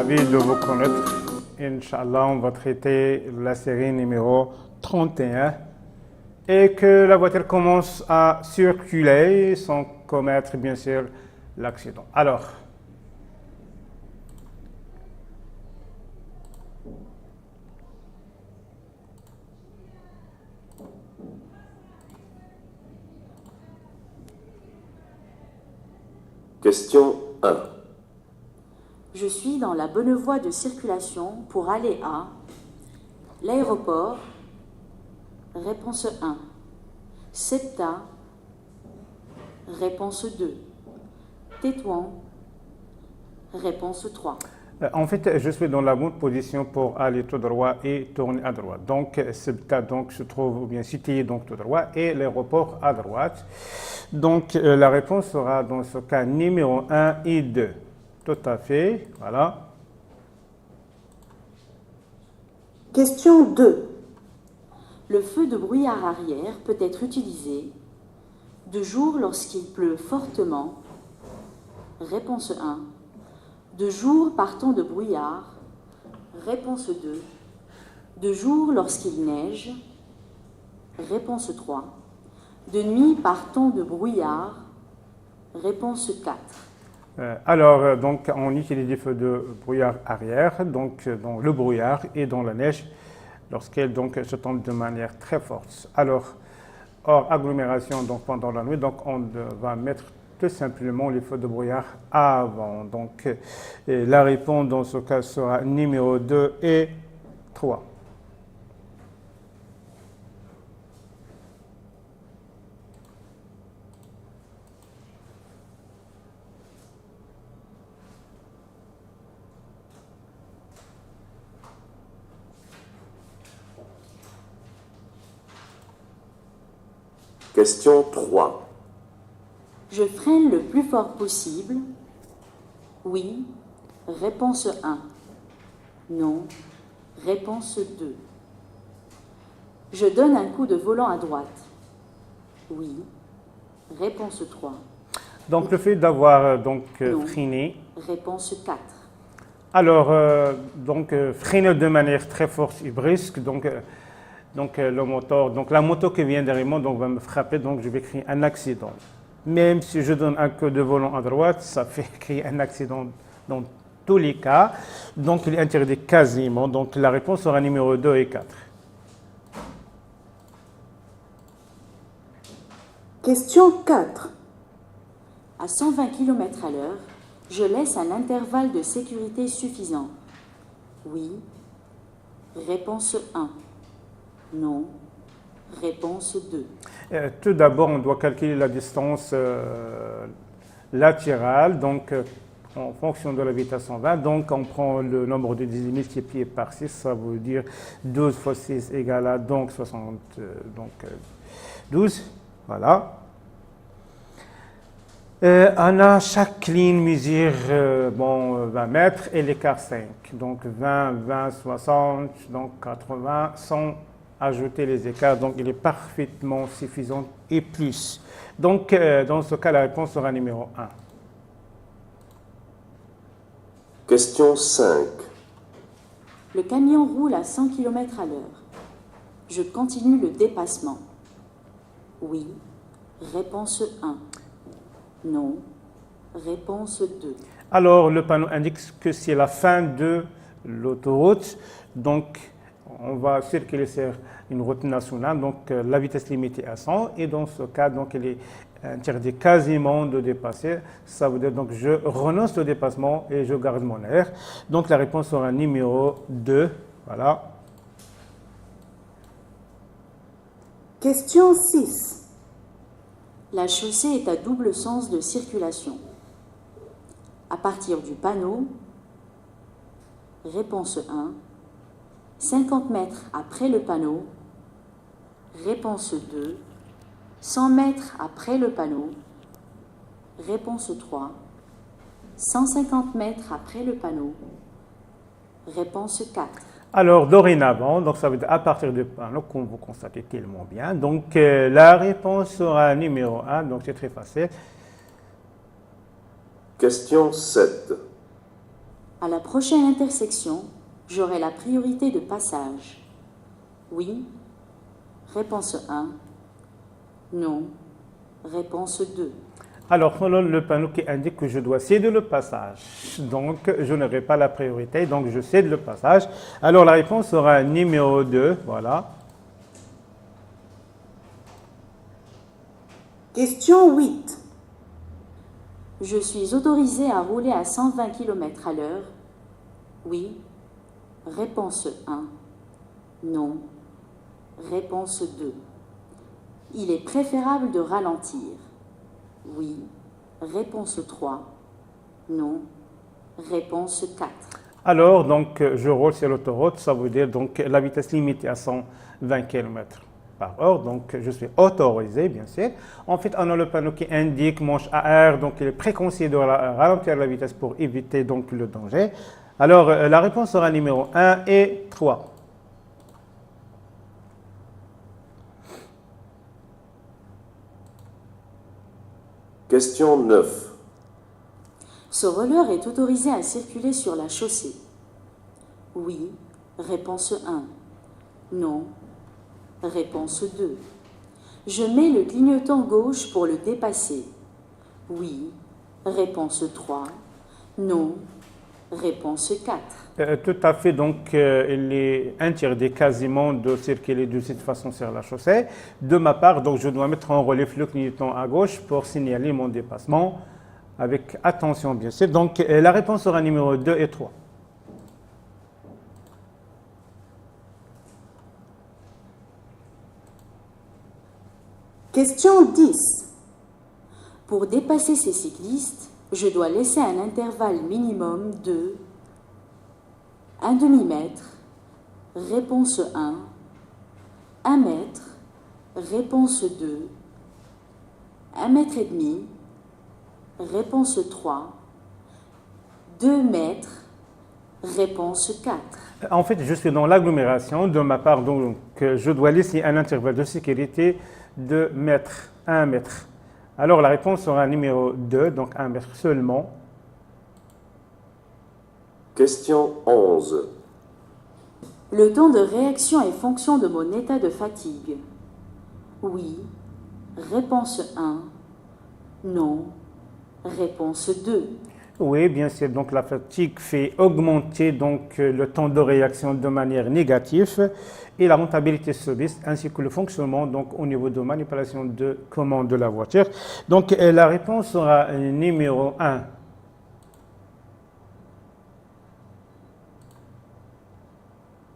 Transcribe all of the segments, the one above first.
ravi de vous connaître. Inch'Allah, on va traiter la série numéro 31 et que la voiture commence à circuler sans commettre, bien sûr, l'accident. Alors, question 1. Je suis dans la bonne voie de circulation pour aller à l'aéroport. Réponse 1. Septa. Réponse 2. Tétouan. Réponse 3. En fait, je suis dans la bonne position pour aller tout droit et tourner à droite. Donc, Septa donc, se trouve bien situé donc, tout droit et l'aéroport à droite. Donc, la réponse sera dans ce cas numéro 1 et 2. Tout à fait, voilà. Question 2. Le feu de brouillard arrière peut être utilisé de jour lorsqu'il pleut fortement. Réponse 1. De jour par temps de brouillard. Réponse 2. De jour lorsqu'il neige. Réponse 3. De nuit par temps de brouillard. Réponse 4. Donc, on utilise des feux de brouillard arrière, donc dans le brouillard et dans la neige, lorsqu'elle donc se tombe de manière très forte. Alors, hors agglomération, donc pendant la nuit, donc on va mettre tout simplement les feux de brouillard avant. Donc, la réponse dans ce cas sera numéro 2 et 3. Question 3. Je freine le plus fort possible. Oui. Réponse 1. Non. Réponse 2. Je donne un coup de volant à droite. Oui. Réponse 3. Donc, le fait d'avoir Non. freiné. Réponse 4. Alors, freiner de manière très forte et brusque, le moteur, donc la moto qui vient derrière moi donc, va me frapper, donc je vais créer un accident. Même si je donne un coup de volant à droite, ça fait créer un accident dans tous les cas. Donc, il est interdit quasiment. Donc, la réponse sera numéro 2 et 4. Question 4. À 120 km à l'heure, je laisse un intervalle de sécurité suffisant. Oui. Réponse 1. Non. Réponse 2. Tout d'abord, on doit calculer la distance latérale, donc en fonction de la vitesse 120. Donc, on prend le nombre de 10 multiplié par 6, ça veut dire 12 fois 6 égale à donc 12. Voilà. Chaque ligne mesure 20 mètres et l'écart 5. Donc 20, 20, 60, donc 80, sans ajouter les écarts. Donc il est parfaitement suffisant et plus. Donc dans ce cas, la réponse sera numéro 1. Question 5. Le camion roule à 100 km à l'heure. Je continue le dépassement. Oui. Réponse 1. Non. Réponse 2. Alors, le panneau indique que c'est la fin de l'autoroute. Donc, on va circuler sur une route nationale. Donc, la vitesse limitée à 100. Et dans ce cas, donc, il est interdit quasiment de dépasser. Ça veut dire donc je renonce au dépassement et je garde mon air. Donc, la réponse sera numéro 2. Voilà. Question 6. La chaussée est à double sens de circulation. À partir du panneau, réponse 1, 50 mètres après le panneau, réponse 2, 100 mètres après le panneau, réponse 3, 150 mètres après le panneau, réponse 4. Alors, dorénavant, donc ça veut dire à partir du panneau, comme vous constatez tellement bien. Donc, la réponse sera numéro 1, donc c'est très facile. Question 7. À la prochaine intersection, j'aurai la priorité de passage. Oui. Réponse 1. Non. Réponse 2. Alors, voilà le panneau qui indique que je dois céder le passage. Donc, je n'aurai pas la priorité, donc je cède le passage. Alors, la réponse sera numéro 2, voilà. Question 8. Je suis autorisé à rouler à 120 km à l'heure. Oui. Réponse 1. Non. Réponse 2. Il est préférable de ralentir. Oui. Réponse 3. Non. Réponse 4. Alors, donc, je roule sur l'autoroute, ça veut dire donc la vitesse limitée à 120 km/h, donc je suis autorisé, bien sûr. En fait, on a le panneau qui indique manche AR, donc il est préconseillé de ralentir la vitesse pour éviter donc le danger. Alors, la réponse sera numéro 1 et 3. Question 9. Ce roller est autorisé à circuler sur la chaussée. Oui. Réponse 1. Non. Réponse 2. Je mets le clignotant gauche pour le dépasser. Oui. Réponse 3. Non. Réponse 4. Tout à fait, donc il est interdit quasiment de circuler de cette façon sur la chaussée. De ma part, donc je dois mettre en relief le clignotant à gauche pour signaler mon dépassement avec attention, bien sûr. Donc la réponse sera numéro 2 et 3. Question 10. Pour dépasser ces cyclistes, je dois laisser un intervalle minimum de 1 demi-mètre, réponse 1, 1 mètre, réponse 2, 1 mètre et demi, réponse 3, 2 mètres, réponse 4. En fait, je suis dans l'agglomération. De ma part, donc je dois laisser un intervalle de sécurité de 1 mètre. Alors la réponse sera numéro 2, donc 1 mètre seulement. Question 11. Le temps de réaction est fonction de mon état de fatigue. Oui. Réponse 1. Non. Réponse 2. Oui, bien sûr. Donc la fatigue fait augmenter donc le temps de réaction de manière négative et la rentabilité se baisse, ainsi que le fonctionnement donc au niveau de manipulation de commande de la voiture. Donc la réponse sera numéro 1.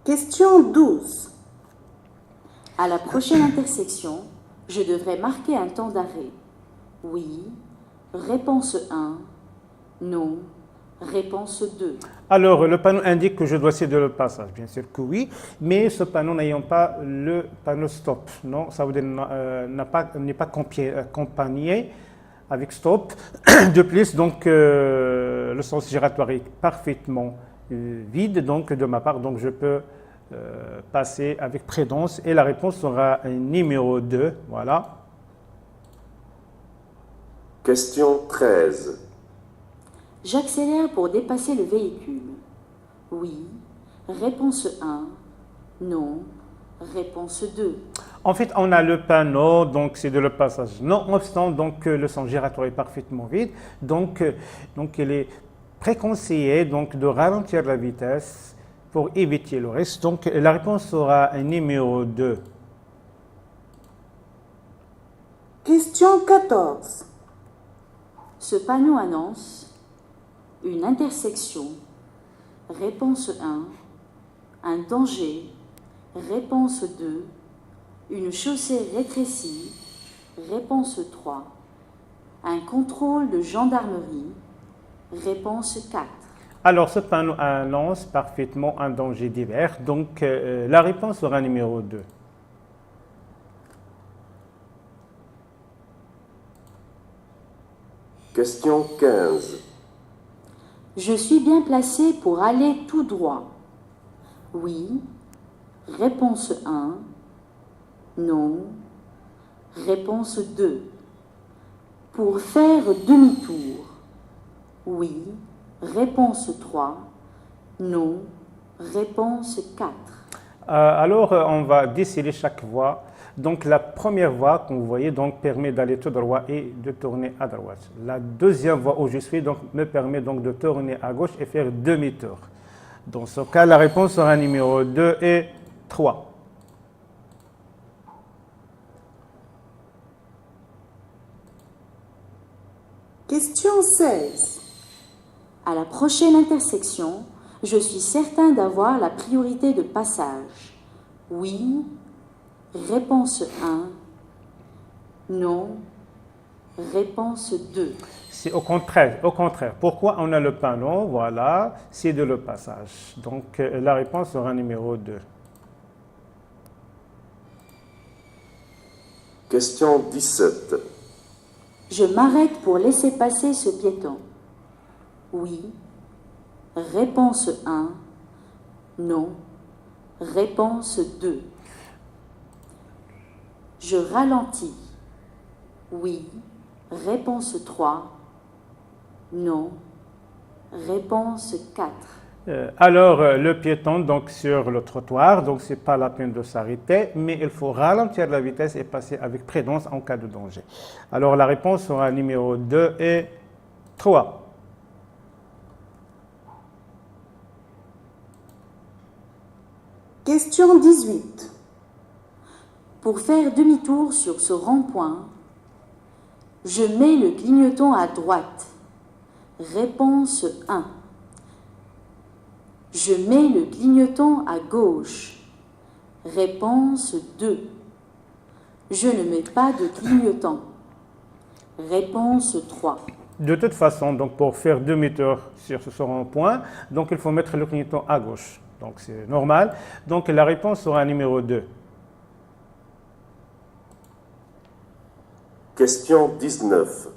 Question 12. À la prochaine intersection, je devrais marquer un temps d'arrêt. Oui. Réponse 1. Non. Réponse 2. Alors, le panneau indique que je dois céder le passage, bien sûr que oui, mais ce panneau n'ayant pas le panneau stop, non, ça veut dire n'est pas accompagné avec stop. De plus, donc, le sens giratoire est parfaitement vide, donc de ma part, donc je peux passer avec prudence et la réponse sera numéro 2, voilà. Question 13. J'accélère pour dépasser le véhicule. Oui. Réponse 1. Non. Réponse 2. En fait, on a le panneau, donc c'est de le passage. Nonobstant, donc le sens giratoire est parfaitement vide, donc il est préconseillé donc de ralentir la vitesse pour éviter le risque. Donc la réponse sera numéro 2. Question 14. Ce panneau annonce une intersection. Réponse 1. Un danger. Réponse 2. Une chaussée rétrécie. Réponse 3. Un contrôle de gendarmerie. Réponse 4. Alors, ce panneau annonce parfaitement un danger divers. Donc, la réponse sera numéro 2. Question 15. Je suis bien placé pour aller tout droit. Oui. Réponse 1. Non. Réponse 2. Pour faire demi-tour. Oui. Réponse 3. Non. Réponse 4. Alors, on va décider chaque voie. Donc, la première voie, comme vous voyez, donc, permet d'aller tout droit et de tourner à droite. La deuxième voie où je suis donc, me permet donc de tourner à gauche et faire demi-tour. Dans ce cas, la réponse sera numéro 2 et 3. Question 16. À la prochaine intersection, je suis certain d'avoir la priorité de passage. Oui. Réponse 1. Non. Réponse 2. C'est au contraire, au contraire. Pourquoi on a le panneau? Voilà, c'est de le passage. Donc, la réponse sera numéro 2. Question 17. Je m'arrête pour laisser passer ce piéton. Oui. Réponse 1. Non. Réponse 2. Je ralentis. Oui. Réponse 3. Non. Réponse 4. Alors, le piéton donc sur le trottoir, donc c'est pas la peine de s'arrêter, mais il faut ralentir la vitesse et passer avec prudence en cas de danger. Alors, la réponse sera numéro 2 et 3. Question 18. Pour faire demi-tour sur ce rond-point, je mets le clignotant à droite. Réponse 1. Je mets le clignotant à gauche. Réponse 2. Je ne mets pas de clignotant. Réponse 3. De toute façon, donc pour faire demi-tour sur ce rond-point, donc il faut mettre le clignotant à gauche. Donc c'est normal. Donc la réponse sera numéro 2. Question 19.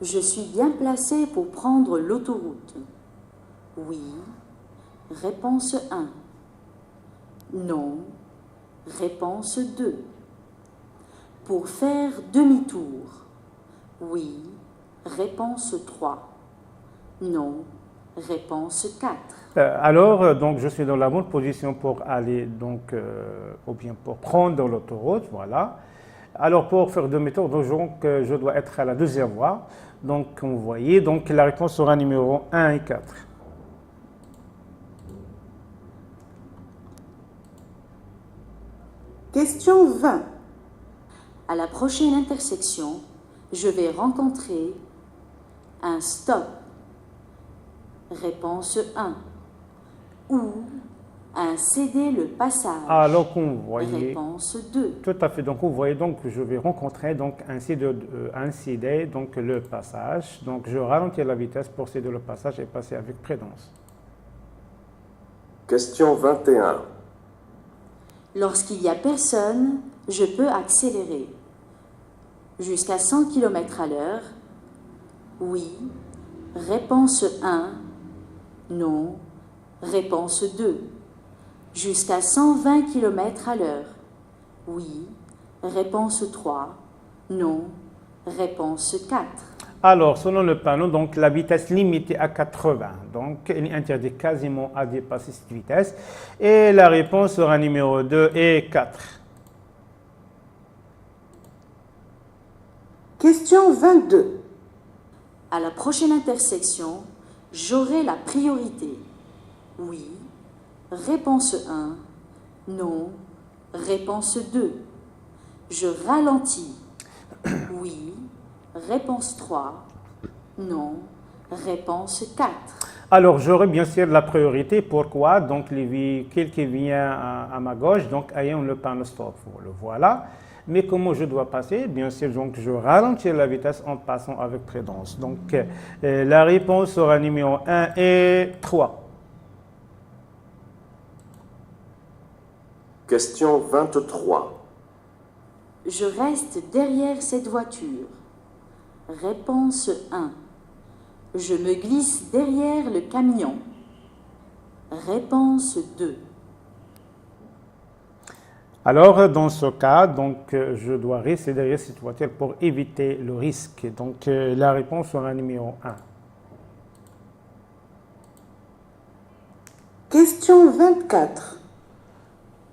Je suis bien placé pour prendre l'autoroute. Oui. Réponse 1. Non. Réponse 2. Pour faire demi-tour. Oui. Réponse 3. Non. Réponse 4. Alors, donc je suis dans la bonne position pour aller donc ou bien pour prendre l'autoroute, voilà. Alors pour faire demi-tour, donc je dois être à la deuxième voie. Donc comme vous voyez, donc la réponse sera numéro 1 et 4. Question 20. À la prochaine intersection, je vais rencontrer un stop. Réponse 1. Ou un céder le passage. Alors comme vous voyez, Réponse 2. tout à fait. Donc vous voyez donc je vais rencontrer donc céder donc le passage. Donc je ralentis la vitesse pour céder le passage et passer avec prudence. Question 21. Lorsqu'il n'y a personne, je peux accélérer. Jusqu'à 100 km à l'heure. Oui. Réponse 1. Non. Réponse 2. Jusqu'à 120 km à l'heure. Oui. Réponse 3. Non. Réponse 4. Alors, selon le panneau, donc la vitesse limitée à 80. Donc, il est interdit quasiment à dépasser cette vitesse. Et la réponse sera numéro 2 et 4. Question 22. À la prochaine intersection, j'aurai la priorité. Oui. Réponse 1. Non. Réponse 2. Je ralentis. Oui. Réponse 3. Non. Réponse 4. Alors, j'aurai bien sûr la priorité. Pourquoi? Donc, les véhicules qui viennent à ma gauche, donc ayant le panneau stop. Le voilà. Mais comment je dois passer? Bien sûr, donc je ralentis la vitesse en passant avec prudence. Donc, la réponse sera numéro 1 et 3. Question 23. Je reste derrière cette voiture. Réponse 1. Je me glisse derrière le camion. Réponse 2. Alors, dans ce cas, donc, je dois rester derrière cette voiture pour éviter le risque. Donc, la réponse sera numéro 1. Question 24.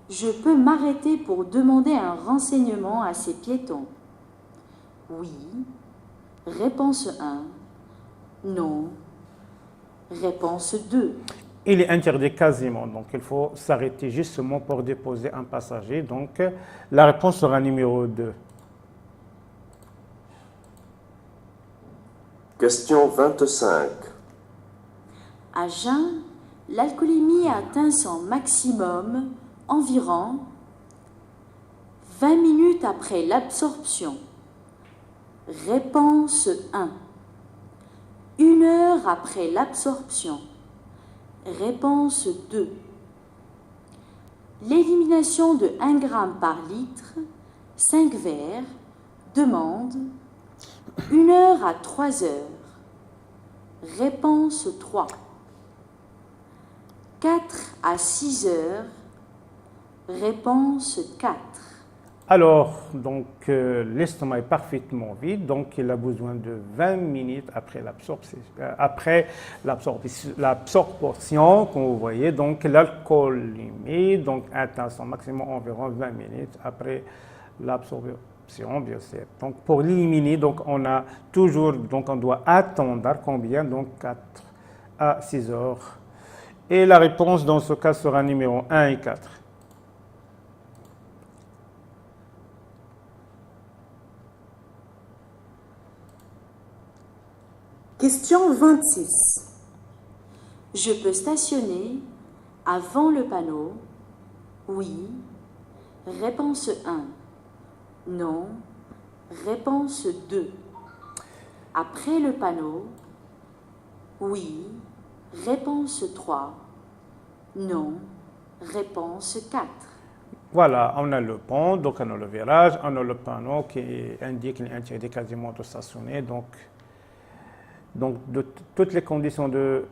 Je peux m'arrêter pour demander un renseignement à ces piétons. Oui. Réponse 1. Non. Réponse 2. Il est interdit quasiment, donc il faut s'arrêter justement pour déposer un passager. Donc la réponse sera numéro 2. Question 25. À jeun, l'alcoolémie atteint son maximum environ 20 minutes après l'absorption. Réponse 1. 1 heure après l'absorption. Réponse 2. L'élimination de 1 g par litre, 5 verres, demande 1 heure à 3 heures. Réponse 3. 4 à 6 heures. Réponse 4. Alors, donc, l'estomac est parfaitement vide, donc il a besoin de 20 minutes après l'absorption, comme vous voyez. Donc, l'alcoolémie atteint son maximum environ 20 minutes après l'absorption, bien sûr. Donc, pour l'éliminer, donc, on a toujours, donc, on doit attendre combien? Donc, 4 à 6 heures. Et la réponse dans ce cas sera numéro 1 et 4. Question 26. Je peux stationner avant le panneau? Oui. Réponse 1. Non. Réponse 2. Après le panneau? Oui. Réponse 3. Non. Réponse 4. Voilà, on a le pont, donc on a le virage, on a le panneau qui indique l'interdit quasiment de stationner. Donc toutes les conditions de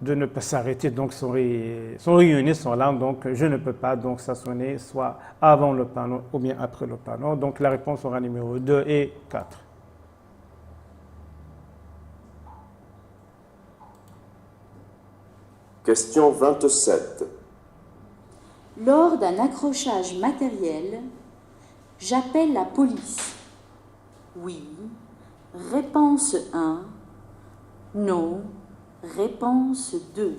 ne pas s'arrêter donc sont réunies, sont là. Donc je ne peux pas donc stationner soit avant le panneau ou bien après le panneau. Donc la réponse sera numéro 2 et 4. Question 27. Lors d'un accrochage matériel, j'appelle la police. Oui. Réponse 1. Non. Réponse 2.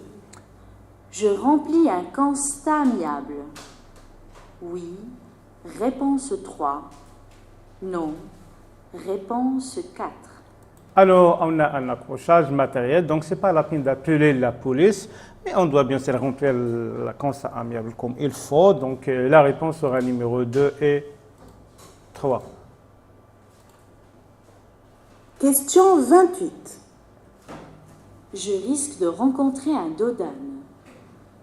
Je remplis un constat amiable. Oui. Réponse 3. Non. Réponse 4. Alors, on a un accrochage matériel, donc ce n'est pas la peine d'appeler la police, mais on doit bien sûr remplir la constat amiable comme il faut. Donc, la réponse sera numéro 2 et 3. Question 28. Je risque de rencontrer un dodane.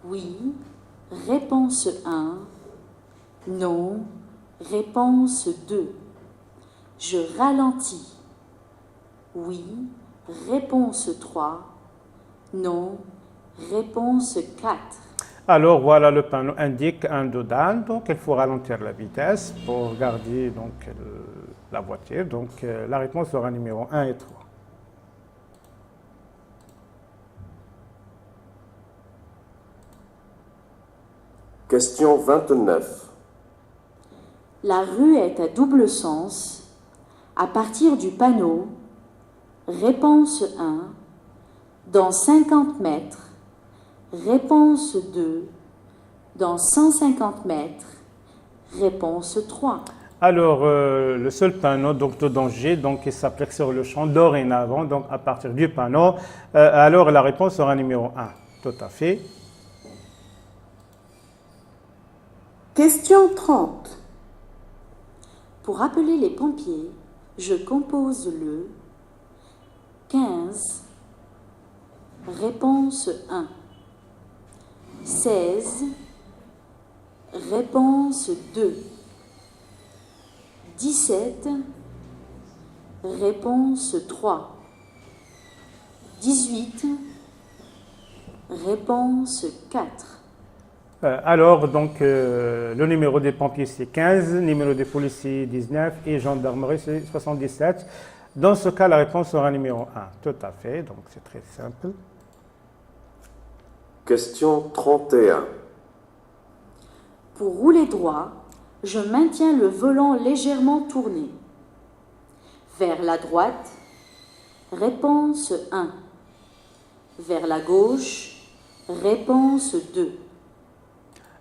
Oui. Réponse 1. Non. Réponse 2. Je ralentis. Oui. Réponse 3. Non. Réponse 4. Alors, voilà, le panneau indique un dodane, donc il faut ralentir la vitesse pour garder donc, la voiture. Donc, la réponse sera numéro 1 et 3. Question 29. La rue est à double sens. À partir du panneau, réponse 1, dans 50 mètres, réponse 2, dans 150 mètres, réponse 3. Alors, le seul panneau donc, de danger donc, qui s'applique sur le champ dorénavant, donc à partir du panneau, alors la réponse sera numéro 1. Tout à fait. Question 30. Pour appeler les pompiers, je compose le 15, réponse 1, 16, réponse 2, 17, réponse 3, 18, réponse 4. Alors, donc, le numéro des pompiers, c'est 15, le numéro des policiers, 19 et gendarmerie, c'est 77. Dans ce cas, la réponse sera numéro 1. Tout à fait, donc c'est très simple. Question 31. Pour rouler droit, je maintiens le volant légèrement tourné. Vers la droite, réponse 1. Vers la gauche, réponse 2.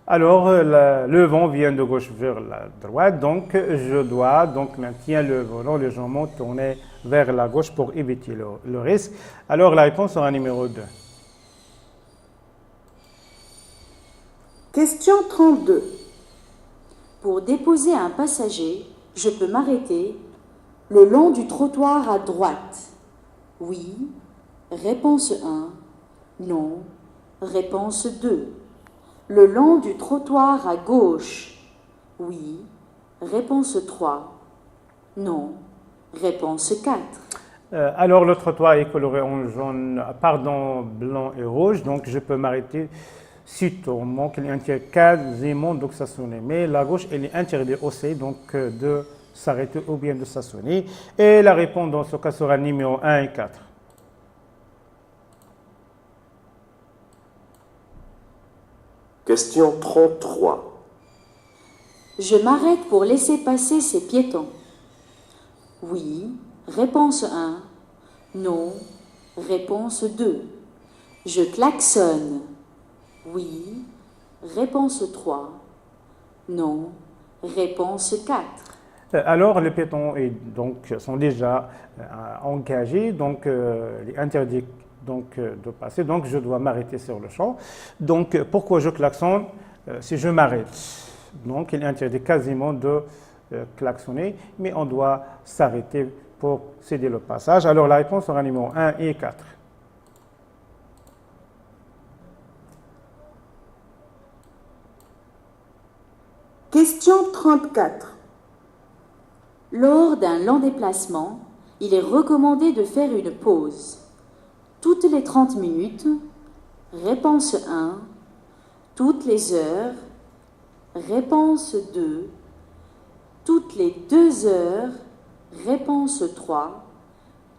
Alors, le vent vient de gauche vers la droite, donc je dois maintenir le volant légèrement tourné vers la gauche pour éviter le risque. Alors, la réponse sera numéro 2. Question 32. Pour déposer un passager, je peux m'arrêter le long du trottoir à droite. Oui. Réponse 1. Non. Réponse 2. Le long du trottoir à gauche. Oui. Réponse 3. Non. Réponse 4. Alors, le trottoir est coloré en jaune, blanc et rouge, donc je peux m'arrêter sitôt. Donc, il est interdit quasiment de stationner. Mais la gauche, elle est interdite aussi, donc de s'arrêter ou bien de stationner. Et la réponse dans ce cas sera numéro 1 et 4. Question 33. Je m'arrête pour laisser passer ces piétons. Oui. Réponse 1. Non. Réponse 2. Je klaxonne. Oui. Réponse 3. Non. Réponse 4. Alors, les piétons sont déjà engagés, donc il est interdit de passer, donc je dois m'arrêter sur le champ. Donc, pourquoi je klaxonne si je m'arrête? Donc, il est interdit quasiment de klaxonner, mais on doit s'arrêter pour céder le passage. Alors, la réponse sera numéro 1 et 4. Question 34. Lors d'un lent déplacement, il est recommandé de faire une pause. Toutes les 30 minutes, réponse 1. Toutes les heures, réponse 2. Toutes les 2 heures, réponse 3.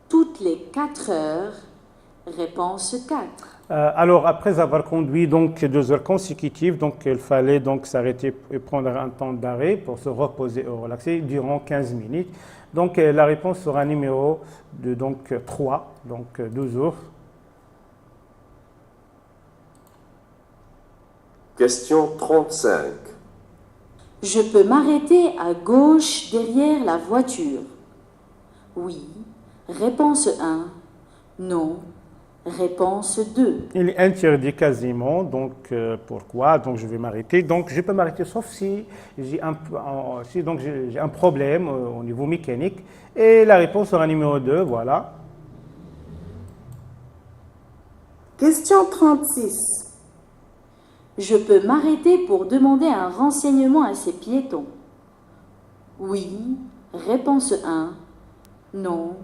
Toutes les 4 heures, réponse 4. Alors, après avoir conduit 2 heures consécutives, il fallait s'arrêter et prendre un temps d'arrêt pour se reposer et relaxer durant 15 minutes. Donc, la réponse sera numéro 3, 12 heures. Question 35. Je peux m'arrêter à gauche derrière la voiture. Oui. Réponse 1. Non. Réponse 2. Il est interdit quasiment, pourquoi? Donc je vais m'arrêter. Donc je peux m'arrêter sauf si j'ai un problème au niveau mécanique. Et la réponse sera numéro 2, voilà. Question 36. Je peux m'arrêter pour demander un renseignement à ces piétons. Oui. Réponse 1. Non.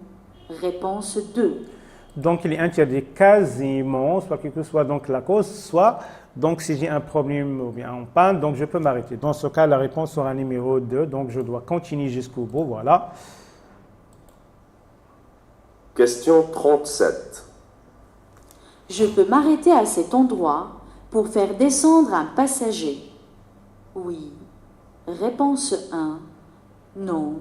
Réponse 2. Donc, il est interdit quasiment, soit quelle que soit la cause, soit si j'ai un problème ou bien en panne, donc je peux m'arrêter. Dans ce cas, la réponse sera numéro 2, donc je dois continuer jusqu'au bout, voilà. Question 37. Je peux m'arrêter à cet endroit pour faire descendre un passager. Oui. Réponse 1. Non.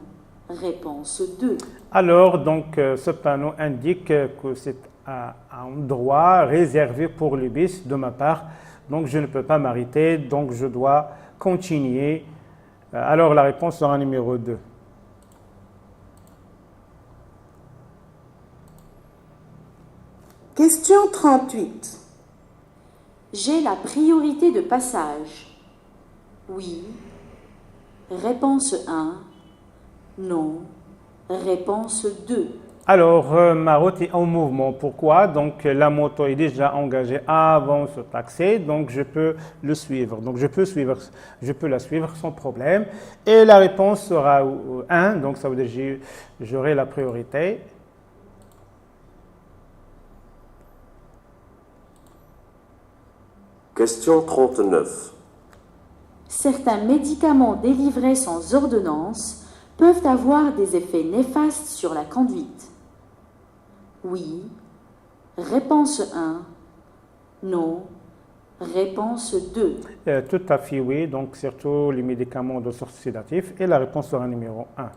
Réponse 2. Alors, ce panneau indique que c'est un endroit réservé pour le bus de ma part. Donc, je ne peux pas m'arrêter, donc je dois continuer. Alors, la réponse sera numéro 2. Question 38. J'ai la priorité de passage. Oui. Réponse 1. Non. Réponse 2. Alors, ma route est en mouvement. Pourquoi? Donc, la moto est déjà engagée avant ce taxi, donc je peux le suivre. Donc, je peux la suivre sans problème. Et la réponse sera 1, donc ça veut dire que j'aurai la priorité. Question 39. Certains médicaments délivrés sans ordonnance peuvent avoir des effets néfastes sur la conduite. Oui. Réponse 1. Non. Réponse 2. Tout à fait, oui. Donc, surtout les médicaments de source sédative. Et la réponse sera numéro 1.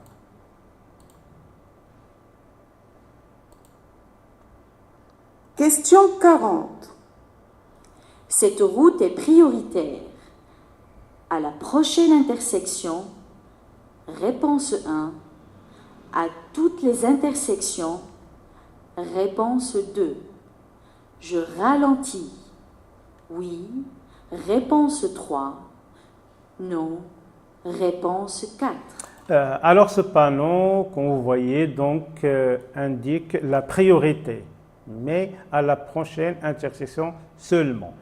Question 40. Cette route est prioritaire. À la prochaine intersection, réponse 1. À toutes les intersections, réponse 2. Je ralentis. Oui. Réponse 3. Non. Réponse 4. Alors, ce panneau, comme vous voyez, donc, indique la priorité, mais à la prochaine intersection seulement.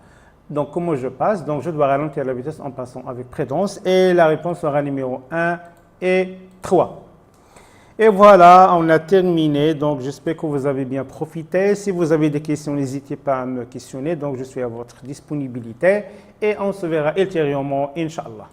Donc, comment je passe? Donc, je dois ralentir la vitesse en passant avec prudence. Et la réponse sera numéro 1 et 3. Et voilà, on a terminé. Donc, j'espère que vous avez bien profité. Si vous avez des questions, n'hésitez pas à me questionner. Donc, je suis à votre disponibilité. Et on se verra ultérieurement, Inch'Allah.